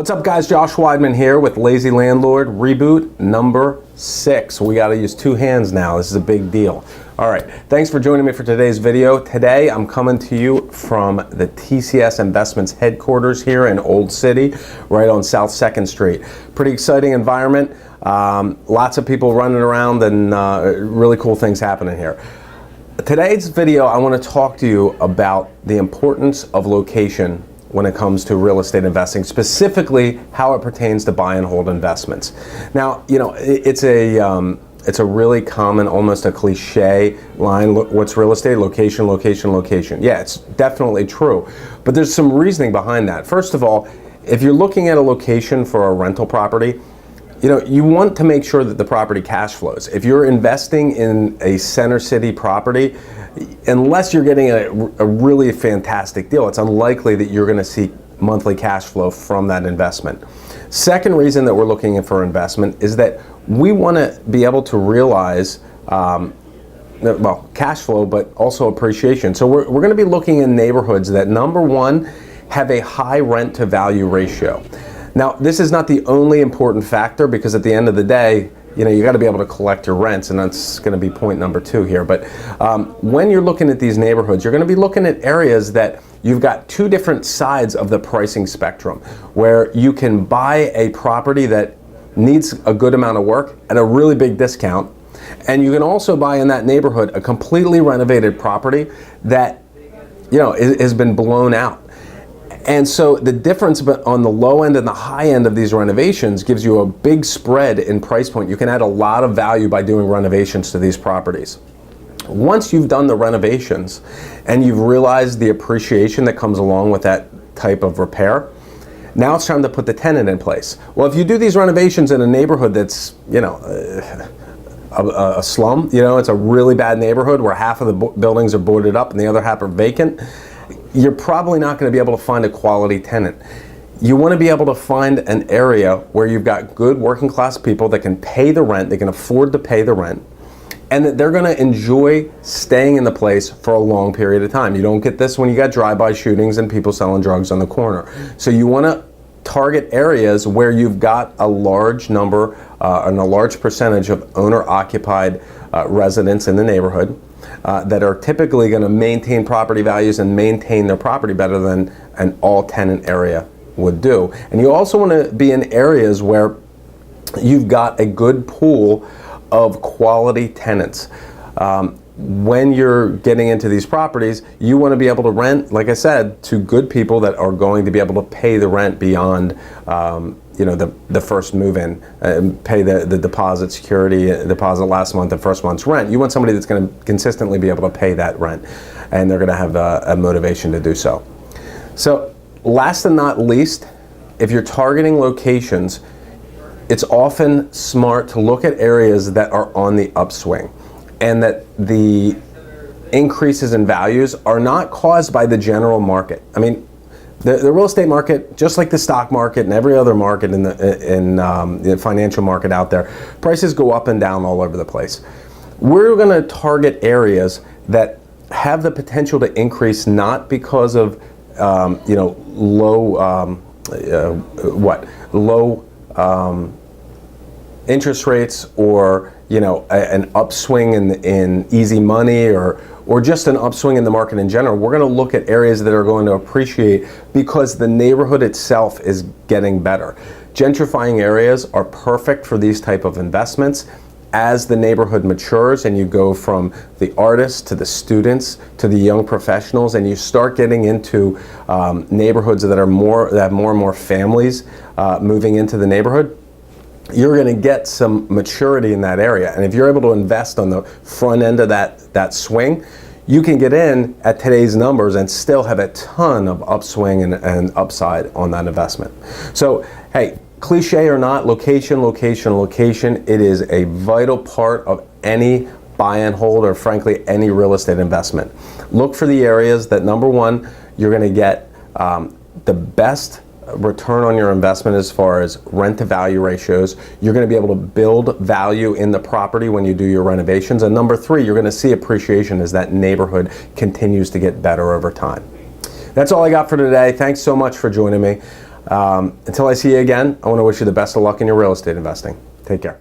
What's up, guys? Josh Weidman here with Lazy Landlord Reboot number 6. We got to use 2 hands now. This is a big deal. All right, thanks for joining me for today's video. Today I'm coming to you from the TCS Investments headquarters here in Old City, right on South 2nd Street. Pretty exciting environment. Lots of people running around and really cool things happening here. Today's video, I want to talk to you about the importance of location when it comes to real estate investing, specifically how it pertains to buy and hold investments. Now, you know, it's a really common, almost a cliche line. What's real estate? Location, location, location. Yeah, it's definitely true, but there's some reasoning behind that. First of all, if you're looking at a location for a rental property, you know, you want to make sure that the property cash flows. If you're investing in a center city property, unless you're getting a really fantastic deal, it's unlikely that you're going to see monthly cash flow from that investment. Second reason that we're looking for investment is that we want to be able to realize well, cash flow, but also appreciation. So we're going to be looking in neighborhoods that, number one, have a high rent to value ratio. Now, this is not the only important factor, because at the end of the day, you know, you got to be able to collect your rents, and that's going to be point number 2 here. But when you're looking at these neighborhoods, you're going to be looking at areas that you've got 2 different sides of the pricing spectrum, where you can buy a property that needs a good amount of work at a really big discount, and you can also buy in that neighborhood a completely renovated property that, you know, has been blown out. And so the difference on the low end and the high end of these renovations gives you a big spread in price point. You can add a lot of value by doing renovations to these properties. Once you've done the renovations and you've realized the appreciation that comes along with that type of repair, now it's time to put the tenant in place. Well, if you do these renovations in a neighborhood that's, you know, a slum, you know, it's a really bad neighborhood where half of the buildings are boarded up and the other half are vacant, you're probably not going to be able to find a quality tenant. You want to be able to find an area where you've got good working class people that can pay the rent, they can afford to pay the rent, and that they're going to enjoy staying in the place for a long period of time. You don't get this when you got drive-by shootings and people selling drugs on the corner. So you want to target areas where you've got a large number and a large percentage of owner-occupied residents in the neighborhood that are typically going to maintain property values and maintain their property better than an all-tenant area would do. And you also want to be in areas where you've got a good pool of quality tenants. When you're getting into these properties, you want to be able to rent, like I said, to good people that are going to be able to pay the rent beyond you know, the first move-in, pay the deposit, security deposit last month, the first month's rent. You want somebody that's going to consistently be able to pay that rent, and they're going to have a motivation to do so. So last and not least, if you're targeting locations, it's often smart to look at areas that are on the upswing, and that the increases in values are not caused by the general market. I mean, the real estate market, just like the stock market and every other market in the financial market out there, prices go up and down all over the place. We're going to target areas that have the potential to increase, not because of you know, low interest rates, or, you know, an upswing in easy money, or just an upswing in the market in general. We're going to look at areas that are going to appreciate because the neighborhood itself is getting better. Gentrifying areas are perfect for these type of investments. As the neighborhood matures and you go from the artists to the students to the young professionals, and you start getting into neighborhoods that have more and more families moving into the neighborhood, you're going to get some maturity in that area. And if you're able to invest on the front end of that swing, you can get in at today's numbers and still have a ton of upswing and upside on that investment. So, hey, cliche or not, location, location, location, it is a vital part of any buy and hold, or frankly, any real estate investment. Look for the areas that, number one, you're going to get the best return on your investment as far as rent to value ratios. You're going to be able to build value in the property when you do your renovations. And number 3, you're going to see appreciation as that neighborhood continues to get better over time. That's all I got for today. Thanks so much for joining me. Until I see you again, I want to wish you the best of luck in your real estate investing. Take care.